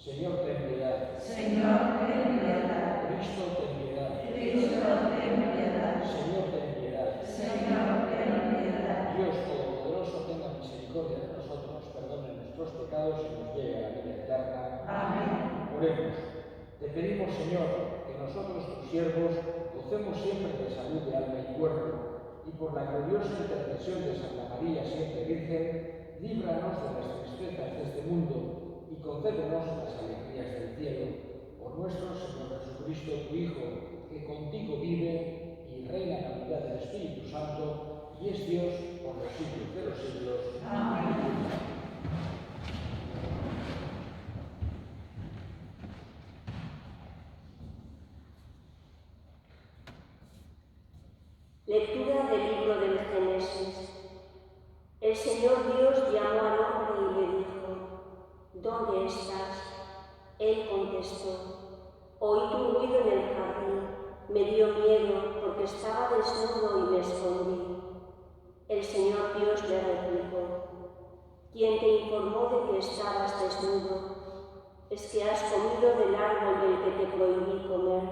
Señor, ten piedad. Señor, ten piedad. Cristo, ten piedad. Cristo, ten piedad. Señor, ten piedad. Señor, ten piedad. Dios Todopoderoso, tenga misericordia de nosotros, perdone nuestros pecados y nos lleve a la vida eterna. Amén. Oremos. Te pedimos, Señor, que nosotros, tus siervos, gocemos siempre de salud de alma y cuerpo, y por la gloriosa intercesión de Santa María, siempre Virgen, líbranos de las tristezas de este mundo y concédenos las alegrías del cielo. Por nuestro Señor Jesucristo, tu Hijo, que contigo vive y reina en la unidad del Espíritu Santo, y es Dios por los siglos de los siglos. Amén. Lectura del libro del Génesis. El Señor Dios llamó al hombre y le dijo: ¿Dónde estás? Él contestó: Oí tu ruido en el jardín, me dio miedo porque estaba desnudo y me escondí. El Señor Dios le replicó: ¿Quién te informó de que estabas desnudo? ¿Es que has comido del árbol del que te prohibí comer?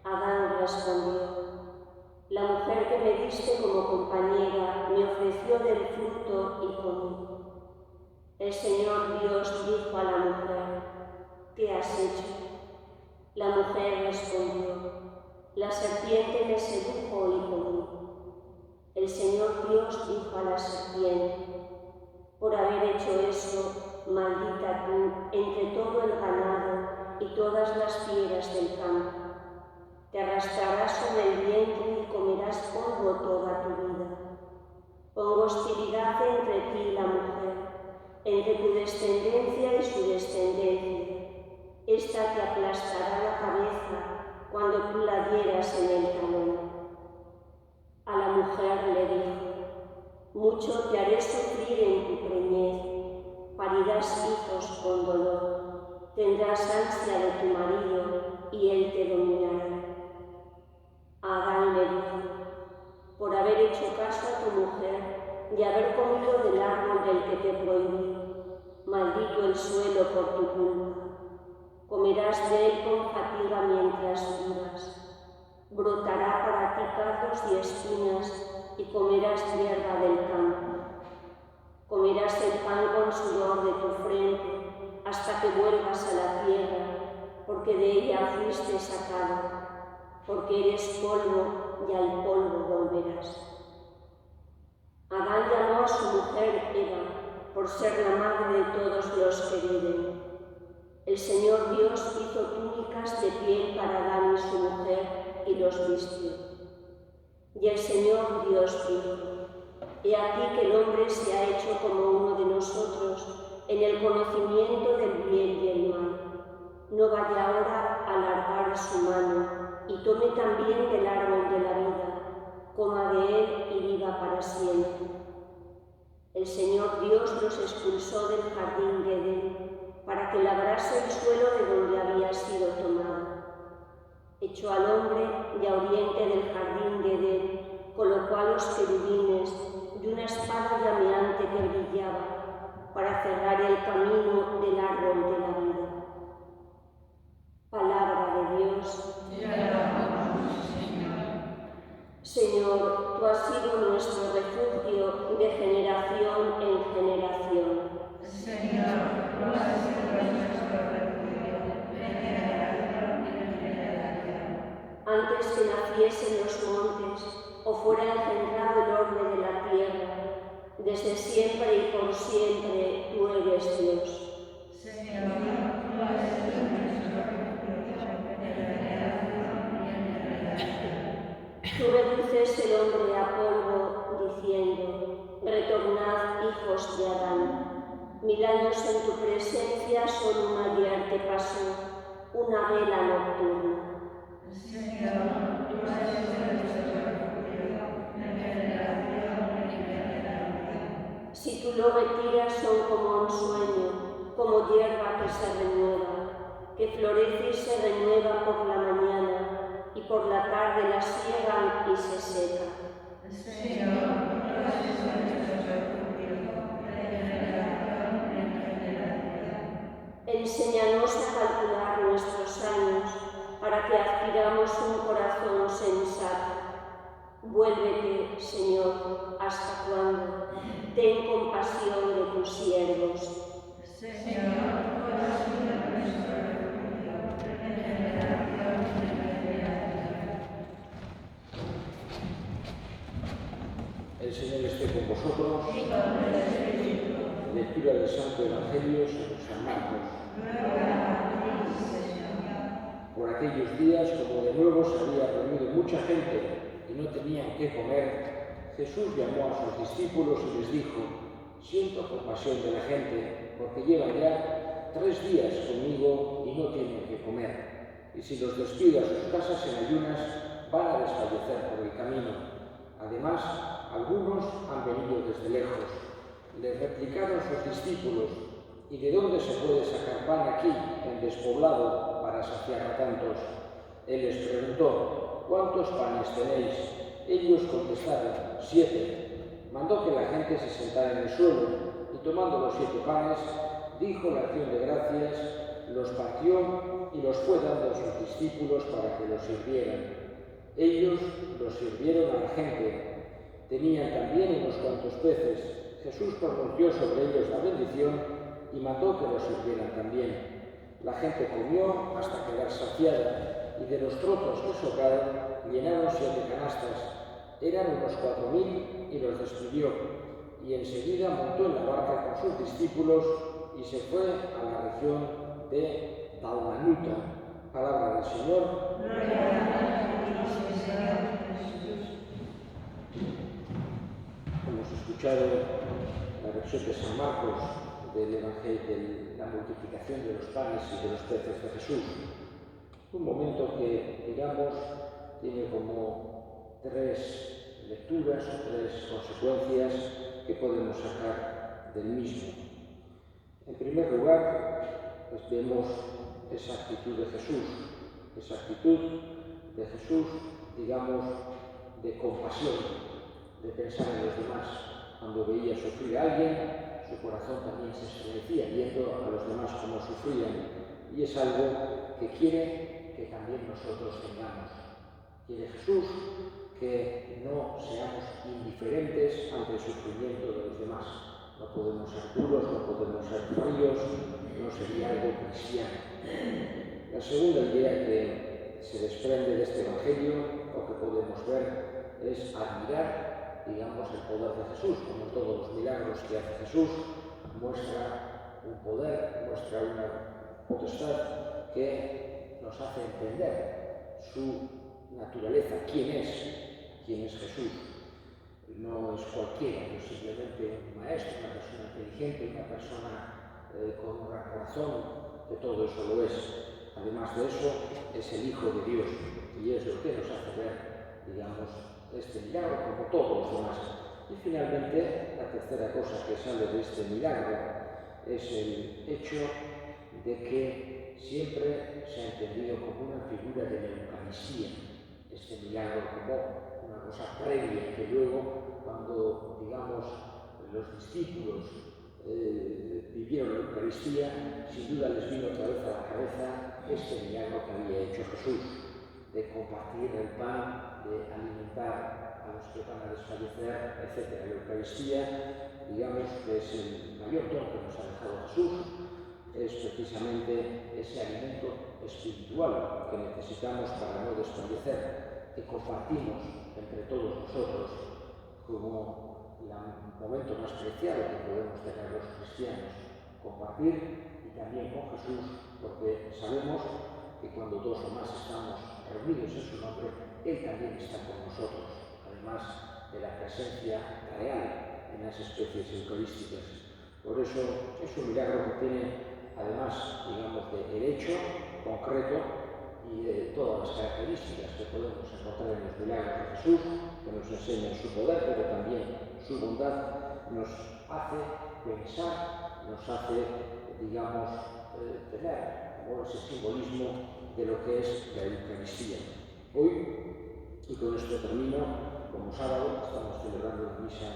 Adán respondió: La mujer que me diste como compañera me ofreció del fruto y comí. El Señor Dios dijo a la mujer: ¿Qué has hecho? La mujer respondió: La serpiente me sedujo y comí. El Señor Dios dijo a la serpiente: Por haber hecho eso, maldita tú entre todo el ganado y todas las fieras del campo. Te arrastrarás sobre el vientre y comerás polvo toda tu vida. Pongo hostilidad entre ti y la mujer, entre tu descendencia y su descendencia. Esta te aplastará la cabeza cuando tú la hieras en el talón. A la mujer le dijo: Mucho te haré sufrir en tu preñez, parirás hijos con dolor, tendrás ansia de tu marido y él te dominará. Adán le dijo: Por haber hecho caso a tu mujer y haber comido del árbol del que te prohibí, maldito el suelo por tu culpa. Comerás de él con fatiga mientras vivas. Brotará para ti cardos y espinas y comerás hierba del campo. Comerás el pan con sudor de tu frente hasta que vuelvas a la tierra, porque de ella fuiste sacado. Porque eres polvo y al polvo volverás. Adán llamó a su mujer Eva, por ser la madre de todos los que viven. El Señor Dios hizo túnicas de piel para Adán y su mujer y los vistió. Y el Señor Dios dijo: He aquí que el hombre se ha hecho como uno de nosotros en el conocimiento del bien y el mal. No vaya ahora a alargar su mano y tome también del árbol de la vida, coma de él y viva para siempre. El Señor Dios los expulsó del jardín de Edén para que labrase el suelo de donde había sido tomado. Echó al hombre y a oriente del jardín de Edén, colocó a los querubines y una espada llameante que brillaba para cerrar el camino del árbol de la vida. Palabra de Dios. Te alabamos, Señor. Señor, tú has sido nuestro refugio de generación en generación. Señor, tú has sido nuestro refugio de generación en generación. Antes que naciesen los montes o fuera engendrado el orbe de la tierra, desde siempre y por siempre tú eres Dios. Señor, tú has sido nuestro refugio de generación en generación. Tú reduces el hombre a polvo, diciendo: Retornad, hijos de Adán. 1000 años en tu presencia son un ayer que pasó, una vela nocturna. Señor, tú has sido nuestro refugio de generación en generación. Si tú lo retiras son como un sueño, como hierba que se renueva, que florece y se renueva por la mañana, y por la tarde la siegan y se seca. Señor, tú has sido nuestro refugio de generación en generación. El Señor pidamos un corazón sensato. Vuélvete, Señor, ¿hasta cuándo? Ten compasión de tus siervos. Señor, tú has sido nuestro refugio en generación y generación. El Señor esté con vosotros. Y con el Espíritu. Lectura del Santo Evangelio según San Marcos. Ruega a ti, Señor. Por aquellos días, como de nuevo se había reunido mucha gente y no tenían qué comer, Jesús llamó a sus discípulos y les dijo: siento compasión de la gente, porque llevan ya 3 días conmigo y no tienen qué comer. Y si los despido a sus casas en ayunas, van a desfallecer por el camino. Además, algunos han venido desde lejos. Les replicaron sus discípulos: ¿y de dónde se puede sacar pan aquí, en despoblado, para saciar a tantos? Él les preguntó: ¿cuántos panes tenéis? Ellos contestaron: 7. Mandó que la gente se sentara en el suelo, y tomando los 7 panes, dijo la acción de gracias, los partió y los fue dando a sus discípulos para que los sirvieran. Ellos los sirvieron a la gente. Tenían también unos cuantos peces. Jesús pronunció sobre ellos la bendición y mandó que los sirvieran también. La gente comió hasta quedar saciada, y de los trozos que sobraron llenaron 7 canastas. Eran unos 4.000 y los despidió, y enseguida montó en la barca con sus discípulos y se fue a la región de Dalmanuta. Palabra del Señor. Hemos escuchado la versión de San Marcos del Evangelio de la multiplicación de los panes y de los peces de Jesús. Un momento que, digamos, tiene como 3 lecturas o 3 consecuencias que podemos sacar del mismo. En primer lugar, pues vemos esa actitud de Jesús, digamos, de compasión, de pensar en los demás. Cuando veía sufrir a alguien, su corazón también se estremecía viendo a los demás cómo sufrían, y es algo que quiere que también nosotros tengamos. Quiere Jesús que no seamos indiferentes ante el sufrimiento de los demás. No podemos ser duros, no podemos ser fríos, no sería algo cristiano. La segunda idea que se desprende de este Evangelio, o que podemos ver, es admirar, digamos, el poder de Jesús. Como todos los milagros que hace Jesús, muestra un poder, muestra una potestad que nos hace entender su naturaleza, quién es Jesús. No es cualquiera, no es simplemente un maestro, una persona inteligente, una persona con un gran corazón, que todo eso lo es. Además de eso, es el Hijo de Dios, y es lo que nos hace ver, digamos, este milagro como todos los demás. Y finalmente, la tercera cosa que sale de este milagro es el hecho de que siempre se ha entendido como una figura de la Eucaristía, este milagro como una cosa previa que luego, cuando, digamos, los discípulos vivieron la Eucaristía, sin duda les vino otra vez a la cabeza este milagro que había hecho Jesús, de compartir el pan, de alimentar a los que van a desfallecer, etc. La Eucaristía, digamos, que es el mayor don que nos ha dejado Jesús, es precisamente ese alimento espiritual que necesitamos para no desfallecer, que compartimos entre todos nosotros como el momento más preciado que podemos tener los cristianos, compartir, y también con Jesús, porque sabemos que cuando 2 o más estamos reunidos en su nombre, Él también está con nosotros, además de la presencia real en las especies eucarísticas. Por eso es un milagro que tiene, además, digamos, del hecho concreto y de todas las características que podemos encontrar en los milagros de Jesús, que nos enseñan su poder, pero también su bondad, nos hace pensar, nos hace, digamos, tener como ese simbolismo de lo que es la Eucaristía. Hoy, y con esto termino, como sábado, estamos celebrando la misa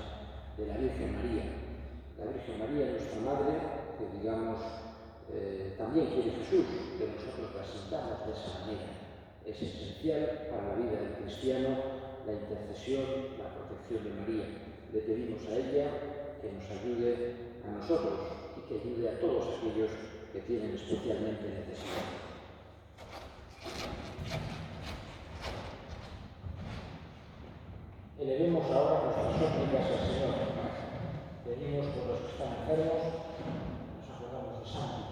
de la Virgen María. La Virgen María, nuestra Madre, que digamos, también quiere Jesús, que nosotros la sintamos de esa manera. Es esencial para la vida del cristiano la intercesión, la protección de María. Le pedimos a ella que nos ayude a nosotros y que ayude a todos aquellos que tienen especialmente necesidad. Elevemos ahora nuestras súplicas al Señor. Pedimos por los que están enfermos, nos acordamos de Santi,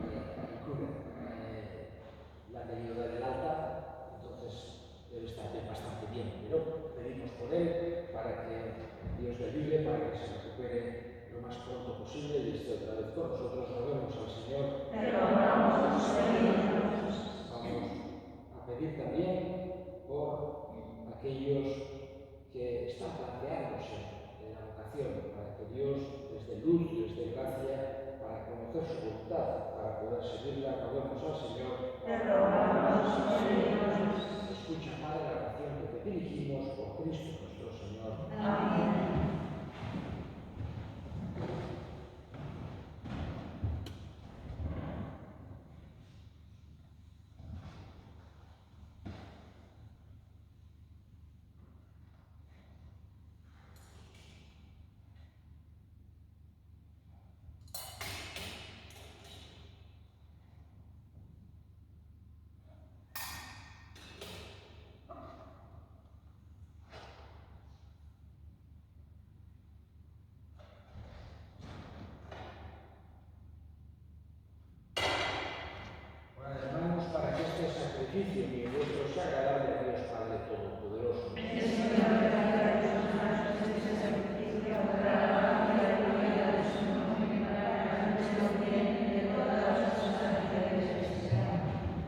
el cura, la ha tenido de alta, entonces debe estar bastante bien, pero pedimos por él para que Dios le ayude, para que se recupere lo más pronto posible y esté otra vez con nosotros. Roguemos al Señor. Vamos a pedir también por aquellos que están planteándose en la vocación, para que Dios les dé luz, les dé gracia, para conocer su voluntad, para poder seguirla. Roguemos al Señor. Escucha, Padre, la oración que te dirigimos por Cristo nuestro Señor. Amén. Y vuestro sea agradable a Dios Padre Todopoderoso.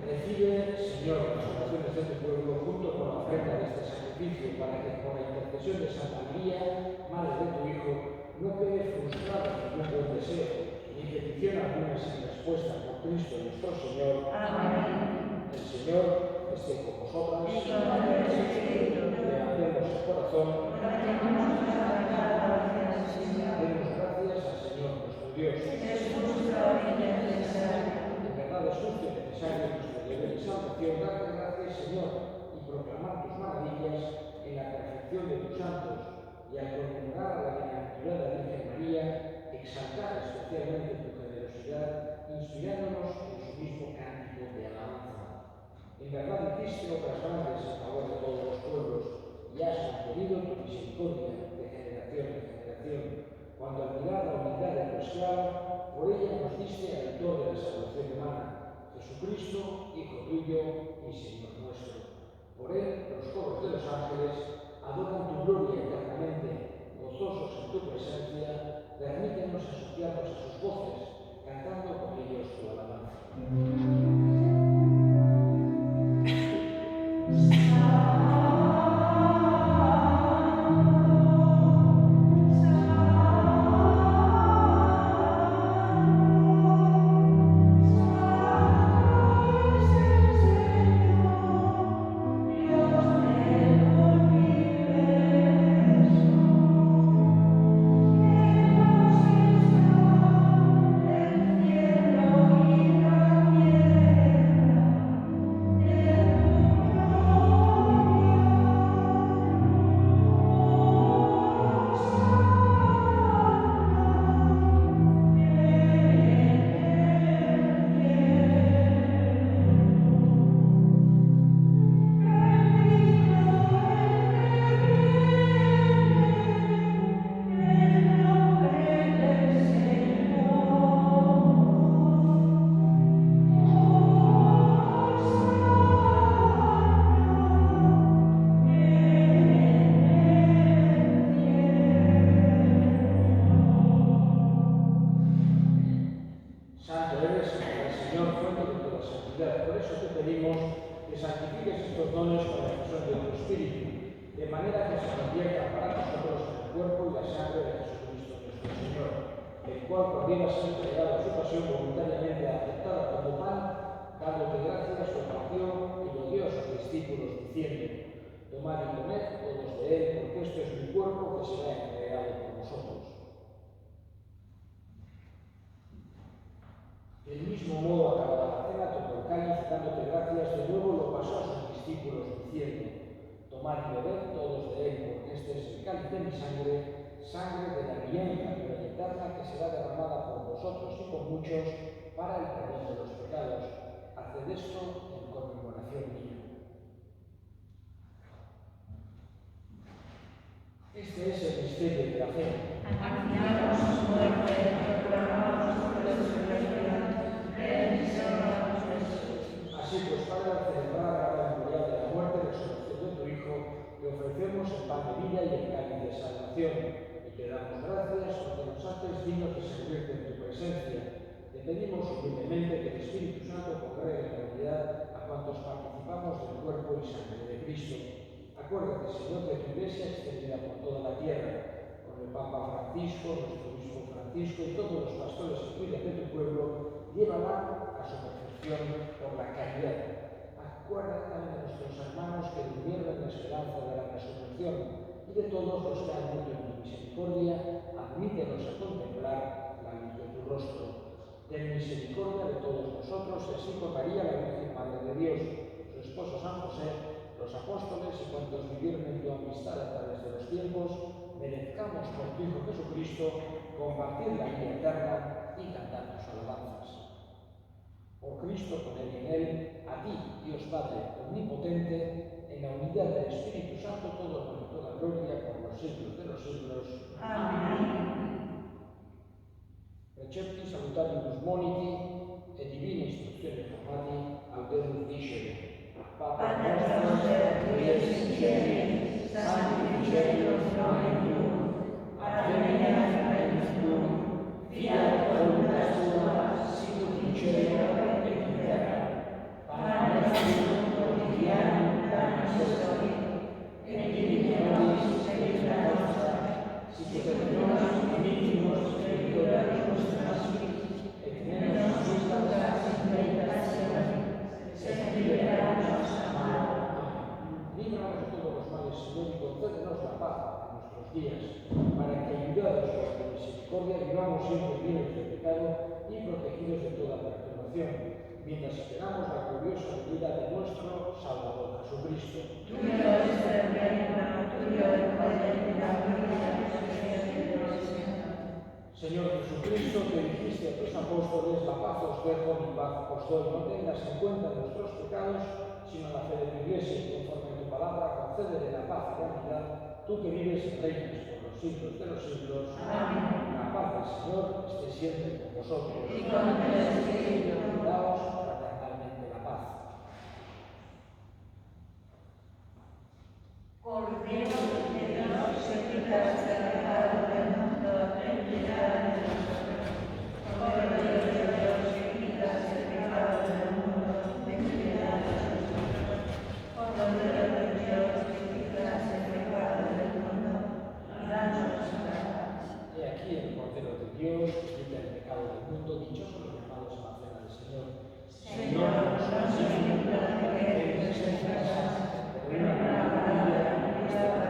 Recibe, Señor, las oraciones de tu pueblo junto con la ofrenda de este sacrificio, para que por la intercesión de Santa María, Madre de tu Hijo, no quede frustrado ningún buen deseo, ni petición alguna sin respuesta por Cristo nuestro Señor. Amén. El Señor esté con vosotras. Levantemos el corazón. Demos gracias al Señor nuestro Dios. En verdad es justo y necesario nuestro deber y salvación darte gracias, Señor, y proclamar tus maravillas en la perfección de tus santos, y al conmemorar a la bienaventurada Virgen María, exaltar especialmente tu generosidad, inspirándonos en su mismo cántico de alabanza. En verdad hiciste obras grandes en favor de todos los pueblos y has mantenido tu misericordia de generación en generación. Cuando al mirar la humildad de tu esclavo, por ella nos diste al autor de la salvación humana, Jesucristo, Hijo tuyo y Señor nuestro. Por él, los coros de los ángeles adoran tu gloria eternamente, gozosos en tu presencia, permítenos asociarnos a sus voces, cantando con ellos tu alabanza. Del mismo modo, acabada la cena, tomó el cáliz, dándote gracias, de nuevo lo pasó a sus discípulos diciendo: tomad y bebed todos de él, porque este es el cáliz de mi sangre, sangre de la alianza y eterna, que será derramada por vosotros y por muchos para el perdón de los pecados. Haced esto en conmemoración mía. Este es el misterio de la fe. Anunciamos su muerte, proclamamos su resurrección. Creemos en Jesús. Así pues, Padre, al celebrar ahora el memorial de la muerte y resurrección de tu Hijo, te ofrecemos el pan de vida y el cáliz de salvación, y te damos gracias porque nos haces dignos de servirte en tu presencia. Te pedimos humildemente que el Espíritu Santo congregue en la unidad a cuantos participamos del cuerpo y sangre de Cristo. Acuérdate, Señor, de tu Iglesia extendida por toda la tierra, con el Papa Francisco, nuestro Obispo Francisco y todos los pastores que cuidan de tu pueblo, llévala a su perfección por la caridad. Acuérdate también de nuestros hermanos que durmieron en la esperanza de la resurrección y de todos los que han muerto en tu misericordia, admítenos a contemplar la luz de tu rostro. Ten misericordia de todos nosotros y así con María, la Virgen Madre de Dios, su esposo San José, los apóstoles y cuantos vivieron en tu amistad a través de los tiempos, merezcamos por tu Hijo Jesucristo compartir la vida eterna y cantar tus alabanzas. Por Cristo, con él y en él, a ti, Dios Padre omnipotente, en la unidad del Espíritu Santo, todo honor y toda gloria por los siglos de los siglos. Amén. Recepti salutarius moniti et divina instructione formati audemus dicere: Pater noster, qui es in cieli, sanctificetur nomen tuum, adveniat regnum tuum, fiat voluntas tua, sicut in cielo et in terra. Panem nostrum quotidianum da nobis hodie, et dimitte nobis debita nostra, sicut et nos dimittimus debitoribus nostris, et ne nos inducas in tentationem, sed libera-nos a malo. Líbranos de todos los males, Señor, y concédenos la paz en nuestros días, para que, ayudados por tu misericordia, vivamos siempre libres de pecado y protegidos de toda perturbación, mientras esperamos la gloriosa venida de nuestro Salvador Jesucristo. Tuyo es el reino, tuyo el poder y la gloria por siempre. Señor Jesucristo, que dijiste a tus apóstoles: la paz os dejo, mi paz os doy. No tengas en cuenta nuestros pecados, sino la fe de tu Iglesia, y conforme a tu palabra, concédele la paz y la unidad, tú que vives y reinas por los siglos de los siglos. Amén. La paz del Señor esté siempre con vosotros. Y con tu espíritu. Daos fraternalmente la paz. Cordero de Dios, que quitas el pecado del mundo, ten piedad de nosotros. Cordero de Dios, que quitas el pecado del mundo, ten piedad de nosotros. Cordero de Dios, que quitas el pecado del mundo, danos la paz. He aquí el Cordero de Dios que quita el pecado del mundo. Dichosos los llamados a la cena del Señor. Señor, no soy digno de que entres en casa, pero una palabra y mi vida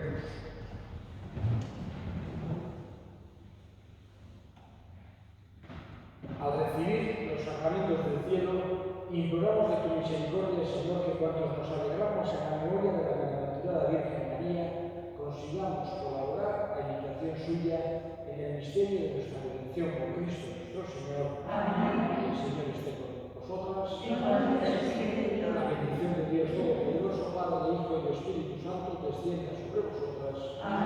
Oremos. Al recibir los sacramentos del cielo, imploramos de tu misericordia, Señor, que cuantos nos alegramos en la memoria de la bienaventurada Virgen María, consigamos colaborar a imitación suya en el misterio de nuestra redención por Cristo nuestro Señor. Amén. El Señor esté con vosotras. Y con el Espíritu. La bendición de Dios Todopoderoso, Padre, Hijo y Espíritu Santo, descienda sobre vosotras. Amén.